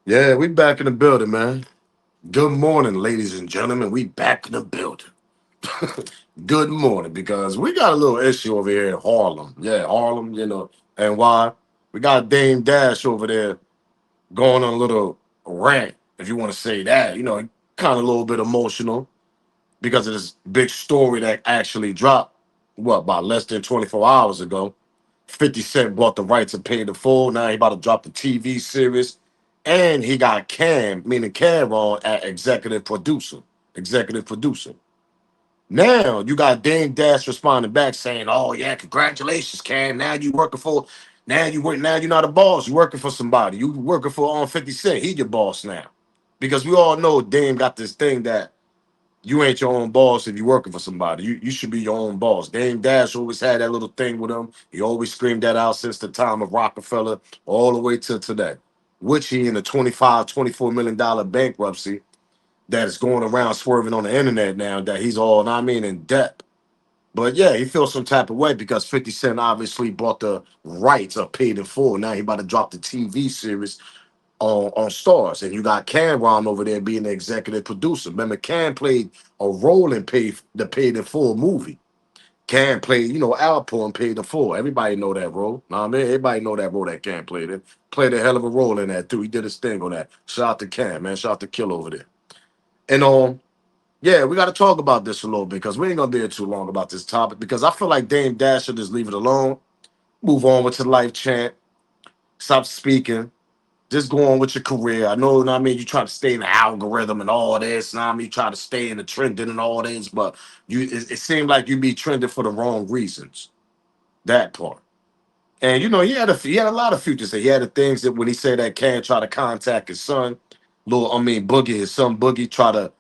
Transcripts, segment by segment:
Yeah, we back in the building, man. Good morning, ladies and gentlemen. We back in the building. Good morning, because we got a little issue over here in Harlem. Yeah, Harlem, and why? We got Dame Dash over there going on a little rant, if you want to say that. Kind of a little bit emotional because of this big story that actually dropped, about less than 24 hours ago. 50 Cent bought the rights and paid the full. Now he about to drop the TV series. And he got Cam, meaning Camron, at executive producer. Executive producer. Now you got Dame Dash responding back saying, "Oh yeah, congratulations, Cam. Now you're not a boss. You're working for somebody. You working for on 50 Cent. He your boss now." Because we all know Dame got this thing that you ain't your own boss if you're working for somebody. You should be your own boss. Dame Dash always had that little thing with him. He always screamed that out since the time of Rockefeller all the way to today. Which he in a 25, $24 million bankruptcy that is going around swerving on the internet now that he's all, in debt. But yeah, he feels some type of way because 50 Cent obviously bought the rights or paid in full. Now he about to drop the TV series on Stars, and you got Camron over there being the executive producer. Remember, Cam played a role in paid in full movie. Cam played, Alpo and paid in full. Everybody know that role. Know what I mean? Everybody know that role that Cam played in. Played a hell of a role in that too. He did his thing on that. Shout out to Cam, man. Shout out to Kill over there. And yeah, we got to talk about this a little bit because we ain't gonna be here too long about this topic because I feel like Dame Dash should just leave it alone. Move on with your life, chant. Stop speaking, just go on with your career. I know, you try to stay in the algorithm and all this. You try to stay in the trending and all this, but it seemed like you be trending for the wrong reasons. That part. And he had a lot of futures. He had the things that when he said that Cam tried to contact his son, Boogie, his son Boogie, try to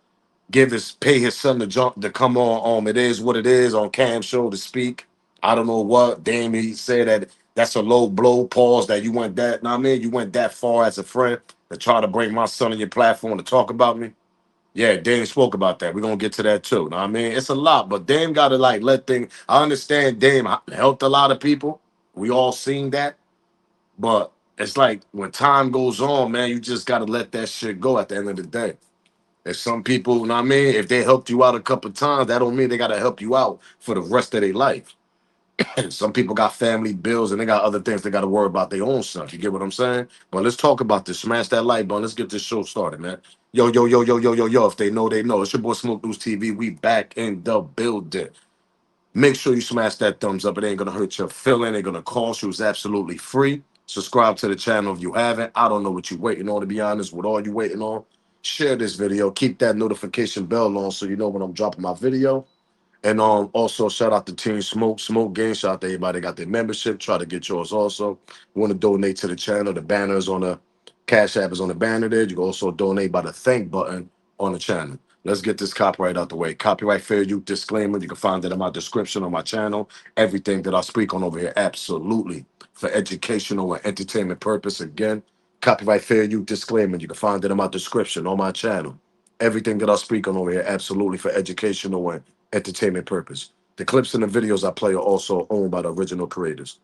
pay his son to jump to come on. It is what it is on Cam's show to speak. I don't know what. Damn, he said that that's a low blow. Pause. That you went that. You went that far as a friend to try to bring my son on your platform to talk about me. Yeah, Dame spoke about that. We're gonna get to that too. It's a lot, but Dame gotta like let things. I understand Dame helped a lot of people. We all seen that, but it's like when time goes on, man, you just gotta let that shit go at the end of the day. If some people, if they helped you out a couple times, that don't mean they gotta help you out for the rest of their life. Some people got family bills and they got other things they gotta worry about their own stuff. You get what I'm saying? But let's talk about this. Smash that like button. Let's get this show started, man. Yo, yo, yo, yo, yo, yo, yo. If they know, they know. It's your boy Smoke News TV. We back in the building. Make sure you smash that thumbs up. It ain't gonna hurt your feeling. It ain't gonna cost you. It's absolutely free. Subscribe to the channel if you haven't. I don't know what you're waiting on, to be honest. What all you waiting on? Share this video. Keep that notification bell on so you know when I'm dropping my video. And also shout out to Team Smoke Gang. Shout out to everybody that got their membership. Try to get yours also. Want to donate to the channel. The banner is on the Cash App is on the banner there. You can also donate by the thank button on the channel. Let's get this copyright out the way. Copyright fair use disclaimer. You can find that in my description on my channel. Everything that I speak on over here, absolutely for educational and entertainment purpose. Again, copyright fair use disclaimer. You can find it in my description on my channel. Everything that I speak on over here, absolutely for educational and entertainment purpose. The clips and the videos I play are also owned by the original creators.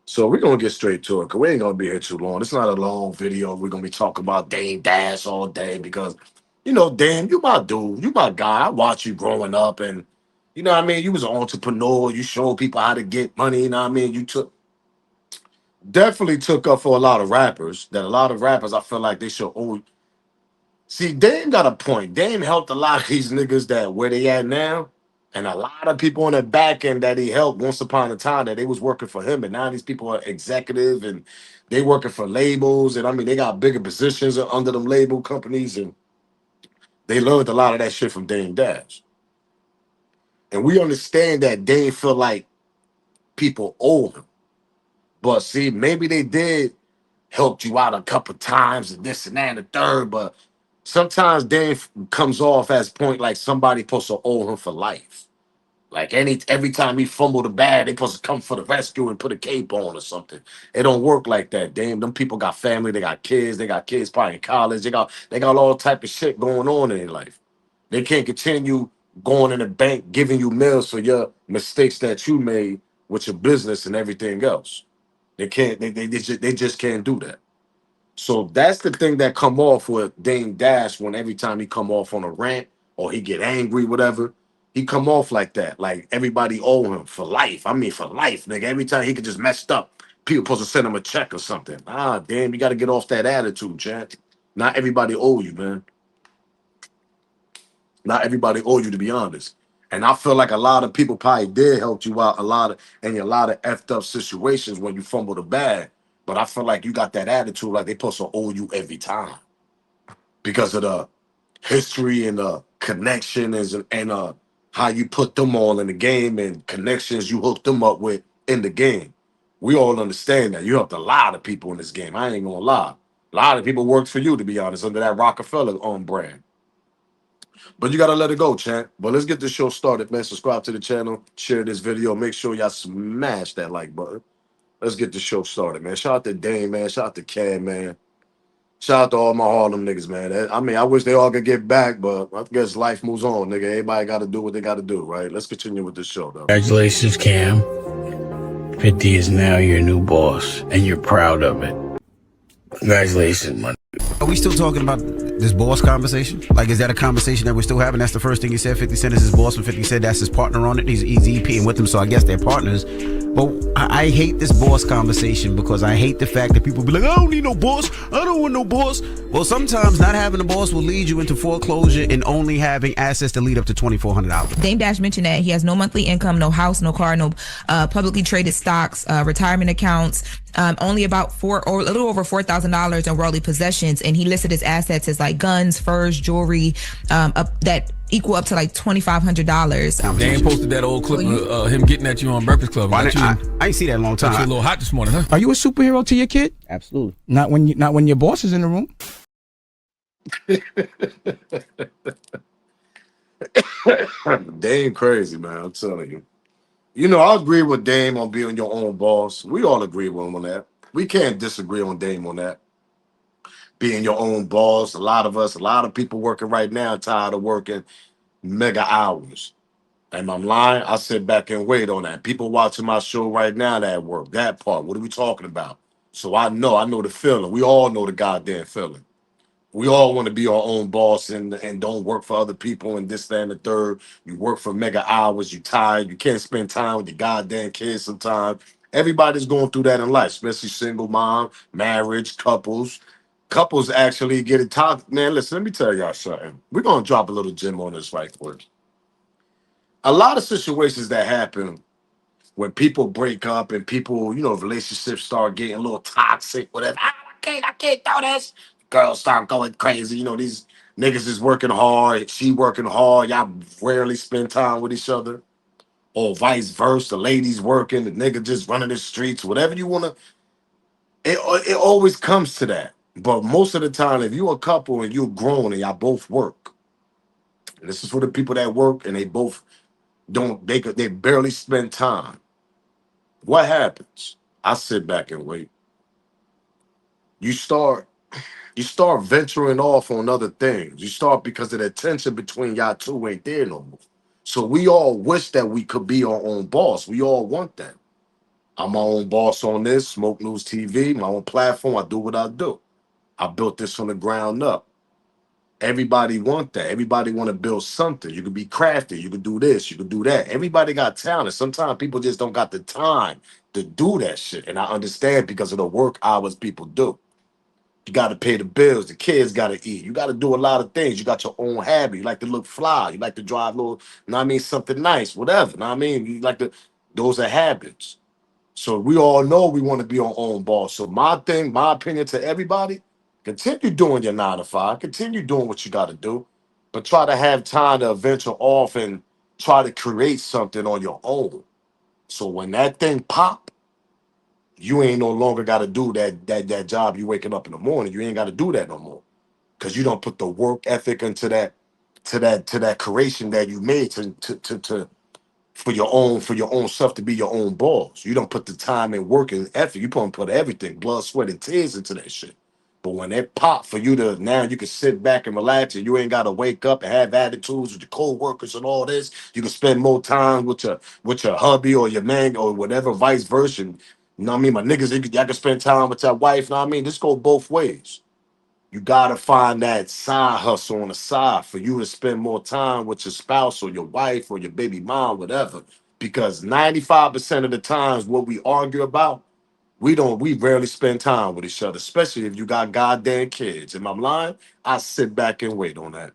So we're gonna get straight to it because we ain't gonna be here too long. It's not a long video. We're gonna be talking about Dame Dash all day because Dame, you my dude, you my guy. I watched you growing up and you was an entrepreneur, you showed people how to get money, you definitely took up for a lot of rappers. That a lot of rappers I feel like they should owe. See, Dame got a point. Dame helped a lot of these niggas that where they at now. And a lot of people on the back end that he helped once upon a time that they was working for him. And now these people are executive and they working for labels. And they got bigger positions under them label companies. And they learned a lot of that shit from Dame Dash. And we understand that Dame feel like people owe him. But see, maybe they did helped you out a couple times and this and that and the third, but sometimes Dave comes off as point like somebody supposed to owe him for life. Like every time he fumbled the bag, they supposed to come for the rescue and put a cape on or something. It don't work like that. Damn, them people got family, they got kids probably in college, they got all type of shit going on in their life. They can't continue going in the bank giving you meals for your mistakes that you made with your business and everything else. They can't. They just can't do that. So that's the thing that come off with Dame Dash when every time he come off on a rant or he get angry, whatever, he come off like that. Like everybody owe him for life. I mean, for life, nigga. Every time he could just messed up, people supposed to send him a check or something. Ah, damn, you got to get off that attitude, Chad. Not everybody owe you, man. Not everybody owe you, to be honest. And I feel like a lot of people probably did help you out in a lot of effed up situations when you fumble the bag. But I feel like you got that attitude like they supposed to owe you every time because of the history and the connections and how you put them all in the game and connections you hooked them up with in the game. We all understand that. You helped a lot of people in this game. I ain't gonna lie. A lot of people worked for you, to be honest, under that Rockefeller on brand. But you gotta let it go, champ. But let's get this show started, man. Subscribe to the channel, share this video, make sure y'all smash that like button. Let's get the show started, man. Shout out to Dane, man. Shout out to Cam, man. Shout out to all my Harlem niggas, man. I mean, I wish they all could get back, but I guess life moves on, nigga. Everybody got to do what they got to do, right? Let's continue with this show, though. Congratulations, Cam. 50 is now your new boss, and you're proud of it. Congratulations, man. Are we still talking about this boss conversation? Like, is that a conversation that we're still having? That's the first thing he said. 50 Cent is his boss, and 50 said that's his partner on it. He's EPing with him, so I guess they're partners. But I hate this boss conversation because I hate the fact that people be like, I don't need no boss. I don't want no boss. Well, sometimes not having a boss will lead you into foreclosure and only having assets to lead up to $2,400. Dame Dash mentioned that he has no monthly income, no house, no car, no publicly traded stocks, retirement accounts, only about a little over $4,000 in worldly possessions, and he listed his assets as like guns, furs, jewelry, that equal up to like $2,500. Dame posted that old clip of him getting at you on Breakfast Club. I ain't see that in a long time. Got you a little hot this morning, huh? Are you a superhero to your kid? Absolutely. Not when your boss is in the room. Dame crazy, man. I'm telling you. You know, I agree with Dame on being your own boss. We all agree with him on that. We can't disagree on Dame on that. Being your own boss. A lot of people working right now tired of working mega hours. And I'm lying. I sit back and wait on that. People watching my show right now that work. That part. What are we talking about? So I know the feeling. We all know the goddamn feeling. We all want to be our own boss and don't work for other people and this, that, and the third. You work for mega hours, you tired, you can't spend time with your goddamn kids sometimes. Everybody's going through that in life, especially single mom, marriage, couples. Couples actually get it tough. Man, listen, let me tell y'all something. We're gonna drop a little gem on this right quick. A lot of situations that happen when people break up and people, relationships start getting a little toxic, whatever. I can't do this. Girls start going crazy. These niggas is working hard, she working hard. Y'all rarely spend time with each other. Or vice versa. The ladies working, the nigga just running the streets, whatever you want to. It always comes to that. But most of the time, if you're a couple and you're grown and y'all both work, and this is for the people that work and they both they barely spend time. What happens? I sit back and wait. You start venturing off on other things. You start because of the tension between y'all two ain't there no more. So we all wish that we could be our own boss. We all want that. I'm my own boss on this, Smoke News TV, my own platform. I do what I do. I built this from the ground up. Everybody want that. Everybody want to build something. You could be crafty. You could do this. You could do that. Everybody got talent. Sometimes people just don't got the time to do that shit. And I understand because of the work hours people do. You got to pay the bills. The kids got to eat. You got to do a lot of things. You got your own habit. You like to look fly. You like to drive little, something nice, whatever. You like to, those are habits. So we all know we want to be our own boss. So my opinion to everybody, continue doing your 9 to 5. Continue doing what you got to do, but try to have time to venture off and try to create something on your own. So when that thing pop, you ain't no longer got to do that job. You waking up in the morning, you ain't got to do that no more because you don't put the work ethic into that creation that you made to for your own self to be your own boss. You don't put the time and work and effort. You put everything, blood, sweat, and tears into that shit. But when it pop for you to now you can sit back and relax and you ain't gotta wake up and have attitudes with your co-workers and all this. You can spend more time with your hubby or your man or whatever, vice versa. You know what I mean? My niggas, y'all can spend time with your wife. You know what I mean? This go both ways. You gotta find that side hustle on the side for you to spend more time with your spouse or your wife or your baby mom, whatever. Because 95% of the times what we argue about, we rarely spend time with each other, especially if you got goddamn kids. If I'm lying, I sit back and wait on that.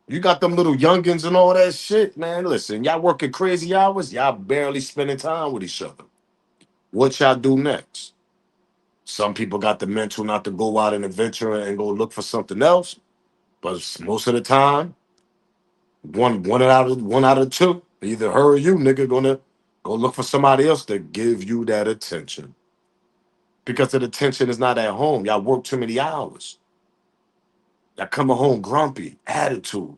You got them little youngins and all that shit, man. Listen, y'all working crazy hours, y'all barely spending time with each other. What y'all do next? Some people got the mental not to go out and adventure and go look for something else. But most of the time, one out of two, either her or you, nigga, gonna go look for somebody else to give you that attention. Because the attention is not at home. Y'all work too many hours. Y'all coming home grumpy, attitude,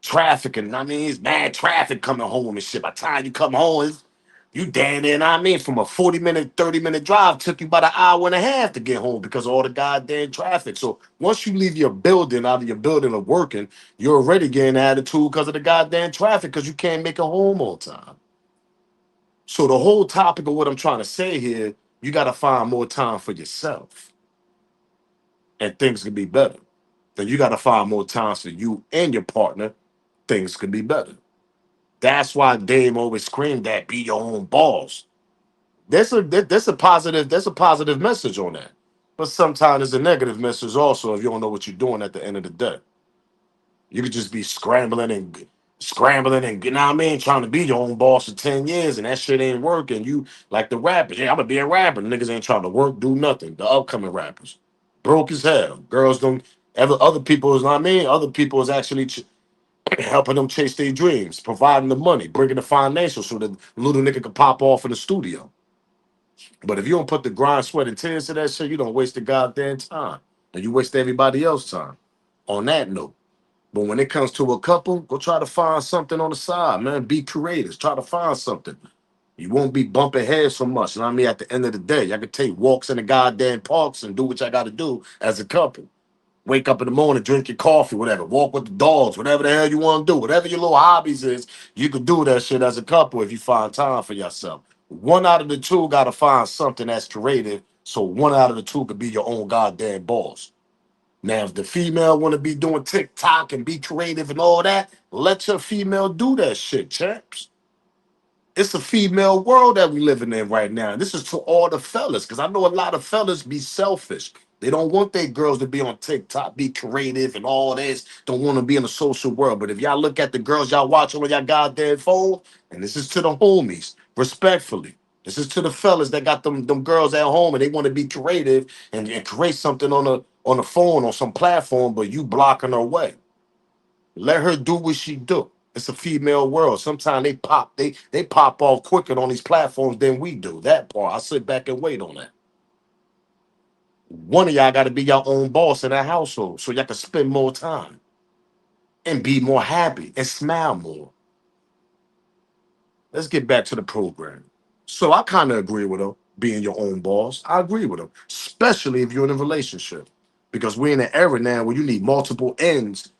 traffic, and I mean it's bad traffic coming home and shit. By the time you come home, you damn near, I mean, from a 40-minute, 30-minute drive, took you about an hour and a half to get home because of all the goddamn traffic. So once you leave your building, out of your building of working, you're already getting attitude because of the goddamn traffic because you can't make it home on time. So the whole topic of what I'm trying to say here, you got to find more time for yourself and things can be better. Then you got to find more time for you and your partner, things can be better. That's why Dame always screamed that be your own boss. There's a positive message on that. But sometimes there's a negative message also if you don't know what you're doing at the end of the day. You could just be scrambling and you know what I mean, trying to be your own boss for 10 years and that shit ain't working. You like the rappers. Yeah, I'm gonna be a rapper. Niggas ain't trying to work, do nothing. The upcoming rappers. Broke as hell. Girls don't ever other people is not I mean, other people is actually helping them chase their dreams, providing the money, bringing the financial so that little nigga can pop off in the studio. But if you don't put the grind, sweat, and tears to that shit, you don't waste the goddamn time. And you waste everybody else's time. On that note. But when it comes to a couple, go try to find something on the side, man. Be creative. Try to find something. You won't be bumping heads so much. You know what I mean? At the end of the day, y'all can take walks in the goddamn parks and do what y'all got to do as a couple. Wake up in the morning, drink your coffee, whatever. Walk with the dogs, whatever the hell you want to do. Whatever your little hobbies is, you could do that shit as a couple if you find time for yourself. One out of the two got to find something that's creative so one out of the two could be your own goddamn boss. Now, if the female want to be doing TikTok and be creative and all that, let your female do that shit, champs. It's a female world that we living in right now. And this is to all the fellas, because I know a lot of fellas be selfish. They don't want their girls to be on TikTok, be creative and all this. Don't want to be in the social world. But if y'all look at the girls y'all watching on y'all goddamn phone, and this is to the homies, respectfully. This is to the fellas that got them girls at home and they want to be creative and create something on the phone or some platform, but you blocking her way. Let her do what she do. It's a female world. Sometimes they pop off quicker on these platforms than we do. That part, I sit back and wait on that. One of y'all got to be your own boss in that household so y'all can spend more time and be more happy and smile more. Let's get back to the program. So I kind of agree with her being your own boss. I agree with her, especially if you're in a relationship, because we're in an era now where you need multiple ends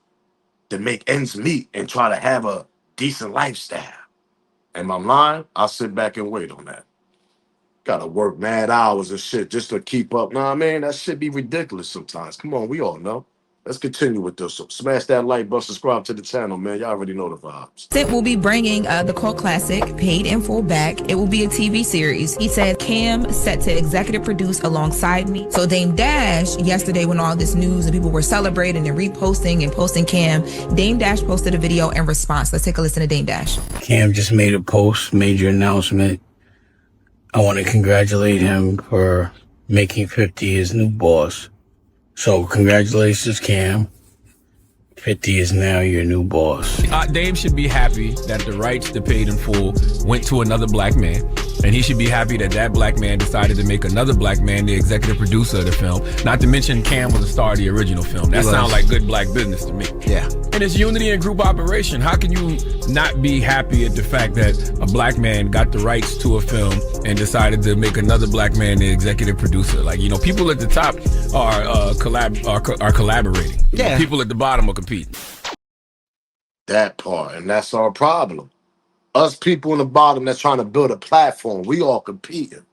to make ends meet and try to have a decent lifestyle. Am I lying? I'll sit back and wait on that. Gotta work mad hours and shit just to keep up. Nah, man, that shit be ridiculous sometimes. Come on, we all know. Let's continue with this. So smash that like button, subscribe to the channel, man. Y'all already know the vibes. It will be bringing the cult classic Paid in Full back. It will be a TV series. He said Cam set to executive produce alongside me. So Dame Dash, yesterday when all this news and people were celebrating and reposting and posting Cam, Dame Dash posted a video in response. Let's take a listen to Dame Dash. Cam just made a post, major announcement. I want to congratulate him for making 50 his new boss. So congratulations, Cam. 50 is now your new boss. Dame should be happy that the rights to Paid in Full went to another black man. And he should be happy that that black man decided to make another black man the executive producer of the film. Not to mention Cam was the star of the original film. That sounds like good black business to me. Yeah. And it's unity and group operation. How can you not be happy at the fact that a black man got the rights to a film and decided to make another black man the executive producer? Like, you know, people at the top are collaborating. You know, people at the bottom are competing. That part, and that's our problem. Us people in the bottom that's trying to build a platform, we all competing.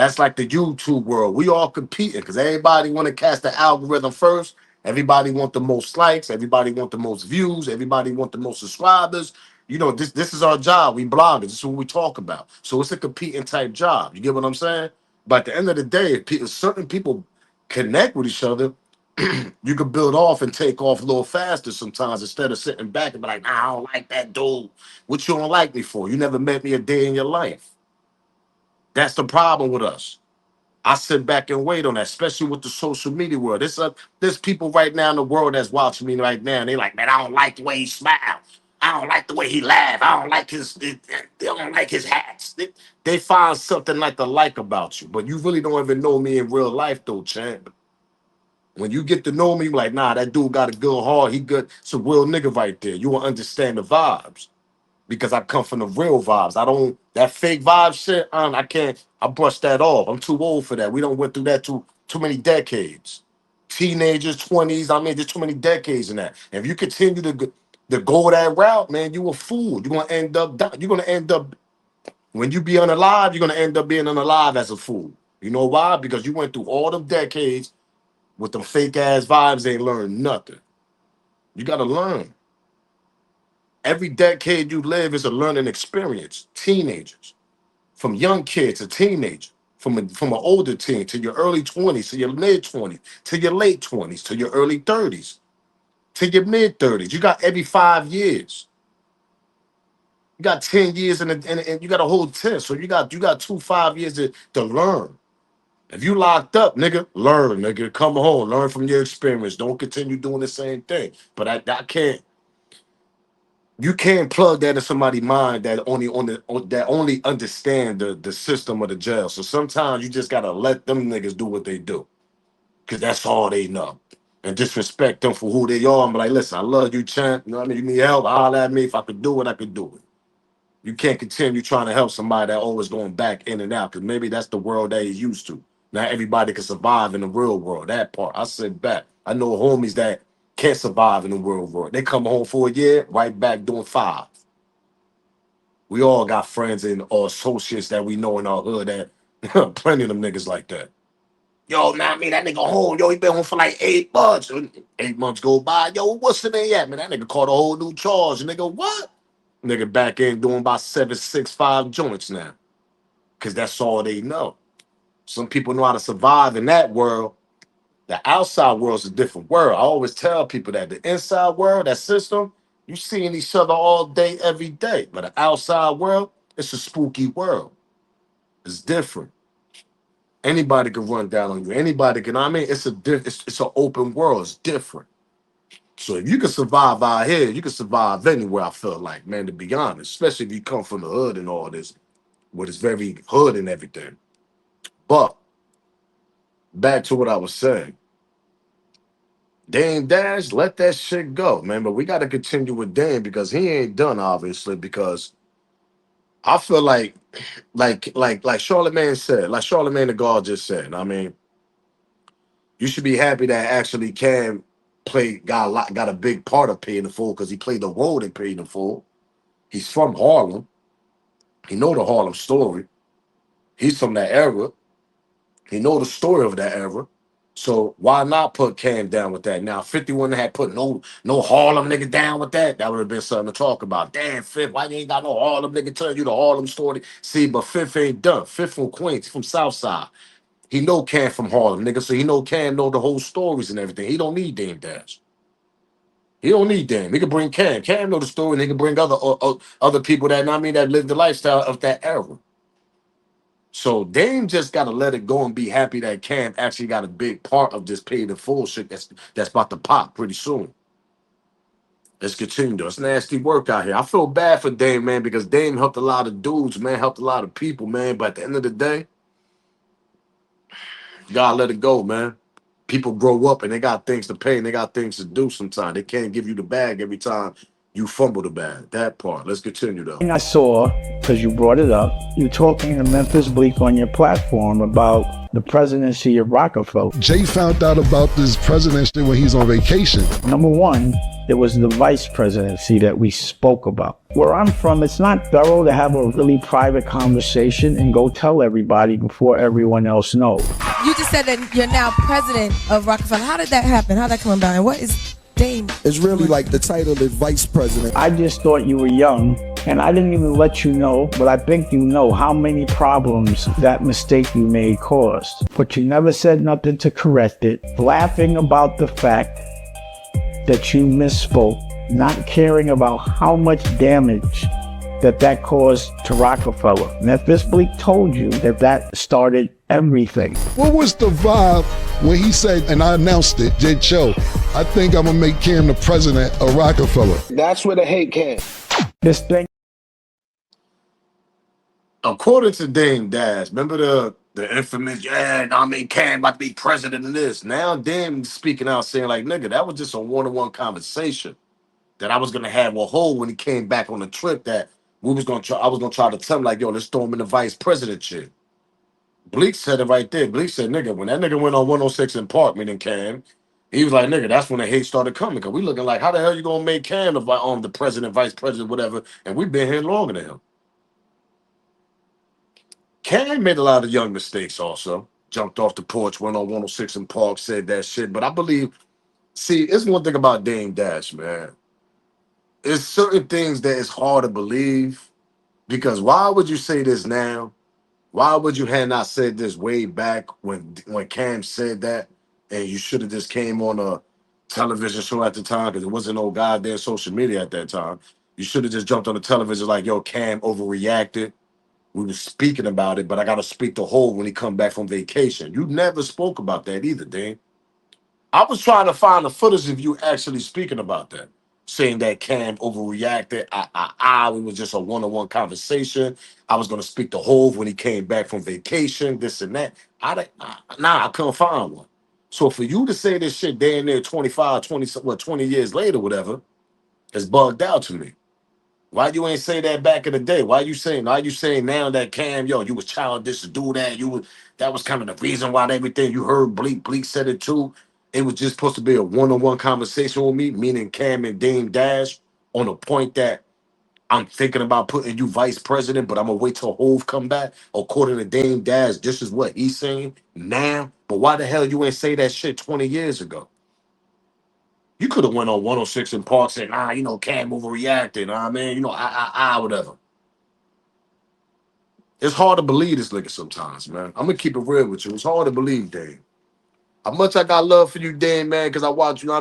That's like the YouTube world. We all competing because everybody want to catch the algorithm first. Everybody want the most likes. Everybody want the most views. Everybody want the most subscribers. You know, this is our job. We bloggers. This is what we talk about. So it's a competing type job. You get what I'm saying? But at the end of the day, if certain people connect with each other, you can build off and take off a little faster sometimes instead of sitting back and be like, nah, I don't like that dude. What you don't like me for? You never met me a day in your life. That's the problem with us. I sit back and wait on that, especially with the social media world. There's people right now in the world that's watching me right now, and they like, man, I don't like the way he smiles. I don't like the way he laughs. I don't like they don't like his hats. They find something like to like about you, but you really don't even know me in real life, though, champ. When you get to know me, you're like, nah, that dude got a good heart. He good. It's a real nigga right there. You will understand the vibes because I come from the real vibes. I don't that fake vibe shit. I can't. I brush that off. I'm too old for that. We don't went through that too many decades. Teenagers, 20s. I mean, there's too many decades in that. If you continue to go that route, man, you a fool. You're gonna end up. You're gonna end up when you be unalive. You're gonna end up being unalive as a fool. You know why? Because you went through all them decades with them fake ass vibes. Ain't learned nothing. You gotta learn. Every decade you live is a learning experience. Teenagers, from young kids to teenager, from an older teen to your early 20s to your mid 20s to your late 20s to your early 30s to your mid 30s. You got every 5 years. You got 10 years and you got a whole 10. So you got 2 5 years to learn. If you locked up, nigga, learn, nigga. Come home, learn from your experience. Don't continue doing the same thing. But I can't. You can't plug that in somebody's mind that only understand the system of the jail. So sometimes you just gotta let them niggas do what they do, cause that's all they know, and disrespect them for who they are. And be like, listen, I love you, champ. You know what I mean? You need help? Holler at me. If I could do it, I could do it. You can't continue trying to help somebody that always going back in and out, cause maybe that's the world that he's used to. Not everybody can survive in the real world. That part, I sit back. I know homies that can't survive in the real world. They come home for a year, right back doing 5. We all got friends and or associates that we know in our hood that plenty of them niggas like that. Yo, man, I mean that nigga home. Yo, he been home for like 8 months. 8 months go by. Yo, what's the name at? Man, that nigga caught a whole new charge. Nigga, what? Nigga back in doing about 7, 6, 5 joints now. Cause that's all they know. Some people know how to survive in that world. The outside world's a different world. I always tell people that the inside world, that system, you seeing each other all day, every day. But the outside world, it's a spooky world. It's different. Anybody can run down on you. Anybody can. I mean, it's an open world. It's different. So if you can survive out here, you can survive anywhere. I feel like, man, to be honest, especially if you come from the hood and all this, where it's very hood and everything. But back to what I was saying. Dame Dash, let that shit go, man. But we got to continue with Dame because he ain't done, obviously. Because I feel like Charlemagne said, like Charlemagne the God just said. I mean, you should be happy that actually Cam got a big part of paying the full because he played the role in paying the full. He's from Harlem. He know the Harlem story. He's from that era. He know the story of that era. So why not put Cam down with that? Now, 50 wouldn't have put no Harlem nigga down with that. That would have been something to talk about. Damn, Fifth, why you ain't got no Harlem nigga telling you the Harlem story? See, but Fifth ain't done. Fifth from Queens, from Southside. He know Cam from Harlem, nigga. So he know Cam know the whole stories and everything. He don't need Dame Dash. He don't need Dame. He can bring Cam. Cam know the story, and he can bring other people that that live the lifestyle of that era. So Dame just gotta let it go and be happy that Cam actually got a big part of this paid in full shit that's about to pop pretty soon. Let's continue though. It's nasty work out here. I feel bad for Dame, man, because Dame helped a lot of dudes, man, helped a lot of people, man. But at the end of the day, you gotta let it go, man. People grow up and they got things to pay and they got things to do sometimes. They can't give you the bag every time you fumble the bag. That part. Let's continue though. I saw, because you brought it up, you talking to Memphis Bleak on your platform about the presidency of Rockefeller. Jay found out about this president shit when he's on vacation. Number one, there was the vice presidency that we spoke about. Where I'm from, it's not thorough to have a really private conversation and go tell everybody before everyone else knows. You just said that you're now president of Rockefeller. How did that happen? How did that come about? And what is Dame? It's really like the title is vice president. I just thought you were young, and I didn't even let you know, but I think you know how many problems that mistake you made caused. But you never said nothing to correct it, laughing about the fact that you misspoke, not caring about how much damage that caused to Rockefeller. Memphis Bleak told you that started everything. What was the vibe when he said, and I announced it, J. Cho, I think I'm gonna make Cam the president of Rockefeller? That's where the hate came. This thing. According to Dame Dash, remember the infamous, Cam about to be president of this. Now Dame speaking out saying like, nigga, that was just a one-on-one conversation that I was gonna have with Ho when he came back on the trip, that I was gonna try to tell him like, yo, let's throw him in the vice president shit. Bleak said it right there. Bleak said, nigga, when that nigga went on 106 in Park, meaning Cam, he was like, nigga, that's when the hate started coming. Because we looking like, how the hell you gonna make Cam the president, vice president, whatever, and we've been here longer than him. Cam made a lot of young mistakes also. Jumped off the porch, went on 106 in Park, said that shit. But I believe, see, it's one thing about Dame Dash, man. It's certain things that it's hard to believe, because why would you say this now? Why would you have not said this way back when Cam said that, and you should have just came on a television show at the time, because there wasn't no goddamn social media at that time. You should have just jumped on the television like, yo, Cam overreacted. We were speaking about it, but I got to speak to Hov when he come back from vacation. You never spoke about that either, Dane. I was trying to find the footage of you actually speaking about that, saying that Cam overreacted. It was just a one-on-one conversation. I was going to speak to Hov when he came back from vacation, this and that. I couldn't find one. So for you to say this shit damn near 20 years later, whatever, is bugged out to me. Why you ain't say that back in the day? Why you saying now that Cam, yo, you was childish to do that? That was kind of the reason why everything you heard Bleak said it too. It was just supposed to be a one-on-one conversation with me, meaning Cam and Dame Dash, on a point that I'm thinking about putting you vice president, but I'm gonna wait till Hove come back. According to Dame Dash, this is what he's saying now. But why the hell you ain't say that shit 20 years ago? You could have went on 106 in Park saying, Cam overreacted. Whatever. It's hard to believe this nigga sometimes, man. I'm gonna keep it real with you. It's hard to believe, Dame. How much I got love for you, Dame, man, because I watch you. I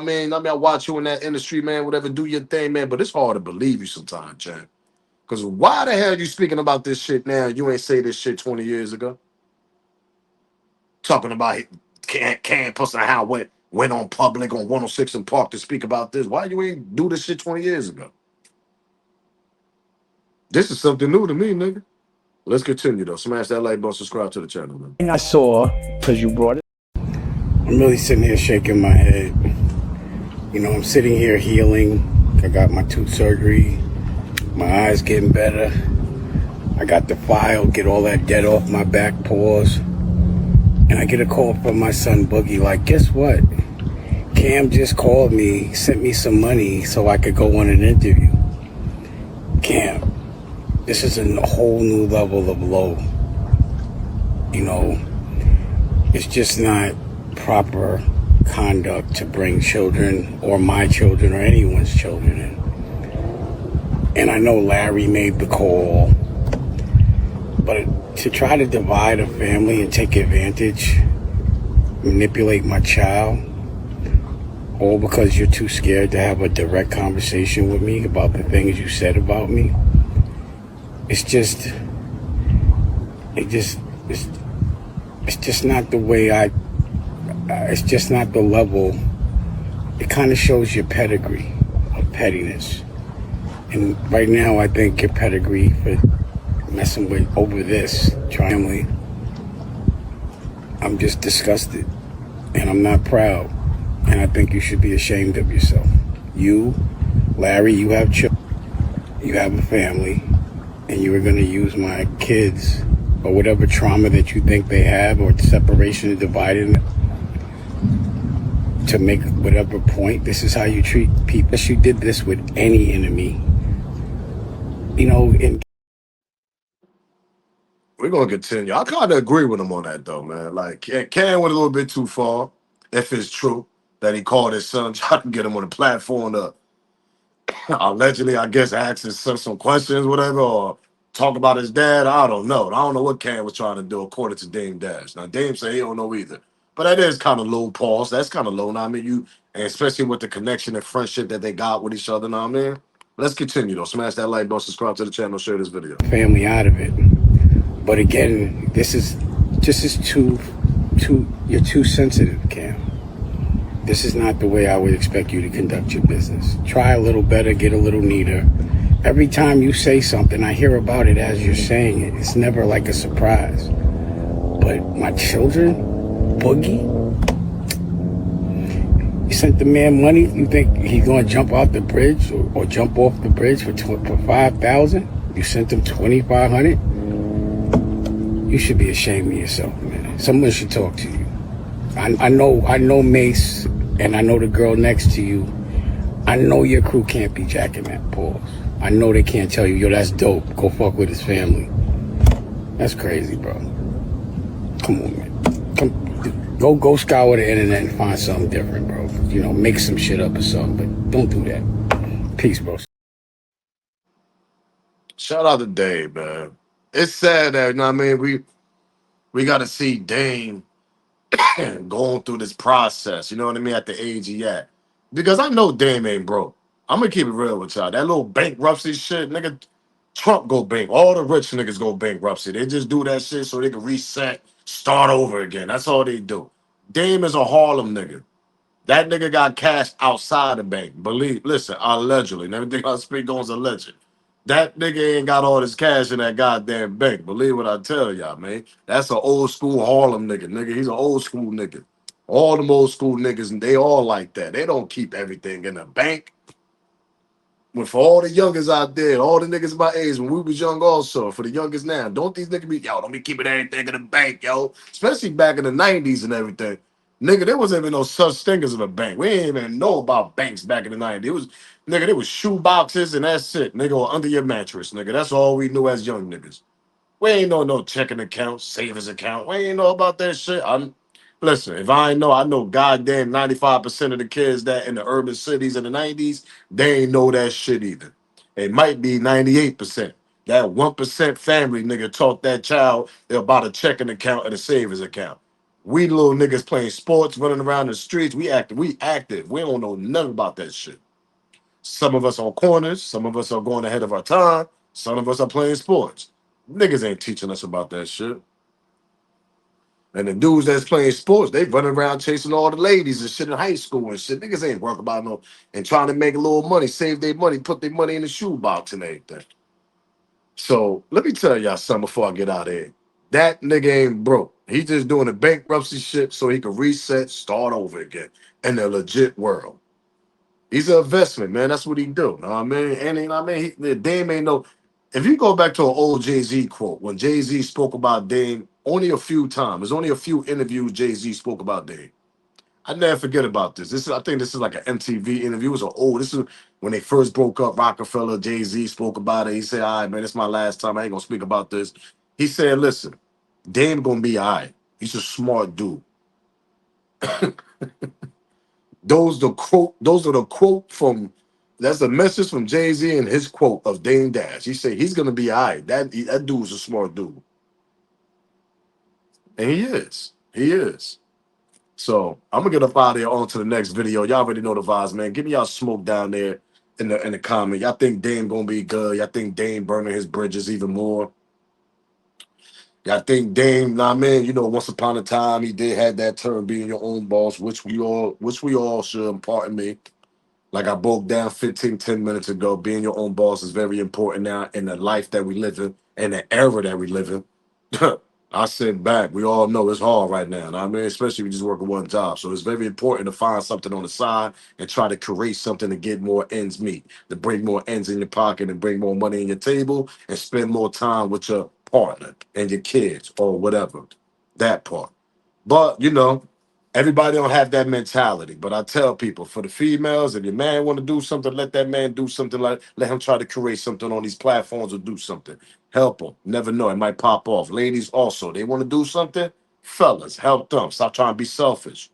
watch you in that industry, man. Whatever, do your thing, man. But it's hard to believe you sometimes, Chad. Because why the hell you speaking about this shit now? You ain't say this shit 20 years ago. Talking about Cam Pussy how went on public on 106 in Park to speak about this. Why you ain't do this shit 20 years ago? This is something new to me, nigga. Let's continue, though. Smash that like button, subscribe to the channel, man. I saw, because you brought it. I'm really sitting here shaking my head. I'm sitting here healing. I got my tooth surgery. My eyes getting better. I got the file, get all that dead off my back paws. And I get a call from my son Boogie, like, guess what? Cam just called me, sent me some money so I could go on an interview. Cam, this is a whole new level of low. It's just not proper conduct to bring children or my children or anyone's children in. And I know Larry made the call, but to try to divide a family and take advantage, manipulate my child, all because you're too scared to have a direct conversation with me about the things you said about me, it's just not the way it's just not the level. It kind of shows your pedigree of pettiness. And right now, I think your pedigree for messing with over this family, I'm just disgusted. And I'm not proud. And I think you should be ashamed of yourself. You, Larry, you have children. You have a family. And you were going to use my kids or whatever trauma that you think they have, or separation and dividing, to make whatever point. This is how you treat people. You did this with any enemy. You know, and We're gonna continue. I kind of agree with him on that though, man. Like Cam went a little bit too far, if it's true that he called his son, tried to get him on the platform to allegedly, I guess, ask his son some questions, whatever, or talk about his dad. I don't know. I don't know what Cam was trying to do, according to Dame Dash. Now Dame say he don't know either, but that is kind of low pause. That's kind of low. Now I mean, and especially with the connection and friendship that they got with each other. Now I mean, let's continue though. Smash that like button, subscribe to the channel, share this video. family out of it. But again, this is too you're too sensitive, Cam. This is not the way I would expect you to conduct your business. Try a little better, get a little neater. Every time you say something, I hear about it as you're saying it. It's never like a surprise. But my children, Boogie, you sent the man money. You think he's gonna jump out the bridge or jump off the bridge for $5,000? You sent him $2,500. You should be ashamed of yourself, man. Someone should talk to you. I know Mace, and I know the girl next to you. I know your crew can't be jacking that pause. I know they can't tell you, yo, that's dope. Go fuck with his family. That's crazy, bro. Come on, man. Go scour the internet and find something different, bro. You know, make some shit up or something, but don't do that. Peace, bro. Shout out to Dame, man. It's sad that, you know what I mean, we got to see Dame going through this process, you know what I mean, at the age he at. Because I know Dame ain't broke. I'm going to keep it real with y'all. That little bankruptcy shit, nigga, Trump go bank. All the rich niggas go bankruptcy. They just do that shit so they can reset, start over again. That's all they do. Dame is a Harlem nigga. That nigga got cash outside the bank. Listen, allegedly. And everything I speak on is alleged. That nigga ain't got all his cash in that goddamn bank. Believe what I tell y'all, man. That's an old school Harlem nigga. Nigga, he's an old school nigga. All them old school niggas, and they all like that. They don't keep everything in the bank. When for all the youngers out there, all the niggas my age, when we was young also, for the youngest now, don't these niggas be, yo, don't be keeping everything in the bank, yo. Especially back in the 90s and everything. Nigga, there wasn't even no such thing as a bank. We didn't even know about banks back in the 90s. It was, nigga, there was shoe boxes and that's it. Nigga, or under your mattress, nigga. That's all we knew as young niggas. We ain't know no checking account, savings account. We ain't know about that shit. Listen, if I ain't know, I know goddamn 95% of the kids that in the urban cities in the 90s, they ain't know that shit either. It might be 98%. That 1% family nigga taught that child about a checking account and a savings account. We little niggas playing sports, running around the streets. We active. We don't know nothing about that shit. Some of us on corners. Some of us are going ahead of our time. Some of us are playing sports. Niggas ain't teaching us about that shit. And the dudes that's playing sports, they running around chasing all the ladies and shit in high school and shit. Niggas ain't working about no and trying to make a little money, save their money, put their money in the shoebox and everything. So let me tell y'all something before I get out of here. That nigga ain't broke. He just doing the bankruptcy shit so he can reset, start over again in the legit world. He's an investment, man. That's what he do. Know what I mean? And you know what I mean, Dame ain't no. If you go back to an old Jay-Z quote, when Jay-Z spoke about Dame, only a few times, there's only a few interviews Jay-Z spoke about Dame. I never forget about this. I think this is like an MTV interview. It was an old. This is when they first broke up. Rockefeller, Jay-Z spoke about it. He said, "All right, man, it's my last time. I ain't gonna speak about this." He said, "Listen, Dame gonna be all right. He's a smart dude." Those are the quote from. That's the message from Jay-Z and his quote of Dame Dash. He said he's gonna be all right. That dude's a smart dude, and he is. He is. So I'm gonna get up out of here on to the next video. Y'all already know the vibes, man. Give me y'all smoke down there in the comment. Y'all think Dame gonna be good? Y'all think Dame burning his bridges even more? Y'all think Dame, nah man, you know, once upon a time he did have that term being your own boss, which we all should, pardon me. Like I broke down 10 minutes ago, being your own boss is very important now in the life that we live in the era that we live in. I sit back. We all know it's hard right now. I mean, especially if you just work at one job. So it's very important to find something on the side and try to create something to get more ends meet, to bring more ends in your pocket and bring more money in your table and spend more time with your partner and your kids or whatever, that part. But you know, everybody don't have that mentality. But I tell people, for the females, if your man want to do something, let that man do something. Like let him try to create something on these platforms or do something. Help him. Never know, it might pop off. Ladies also, they want to do something. Fellas, help them. Stop trying to be selfish.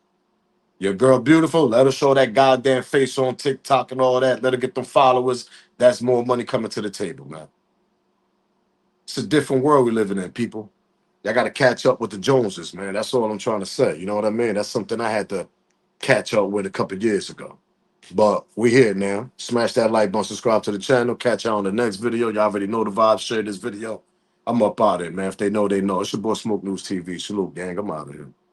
Your girl beautiful. Let her show that goddamn face on TikTok and all that. Let her get them followers. That's more money coming to the table, man. It's a different world we living in, people. Y'all got to catch up with the Joneses, man. That's all I'm trying to say. You know what I mean? That's something I had to catch up with a couple years ago. But we here now. Smash that like button, subscribe to the channel. Catch y'all on the next video. Y'all already know the vibes. Share this video. I'm up out of it, man. If they know, they know. It's your boy Smoke News TV. Salute, gang. I'm out of here.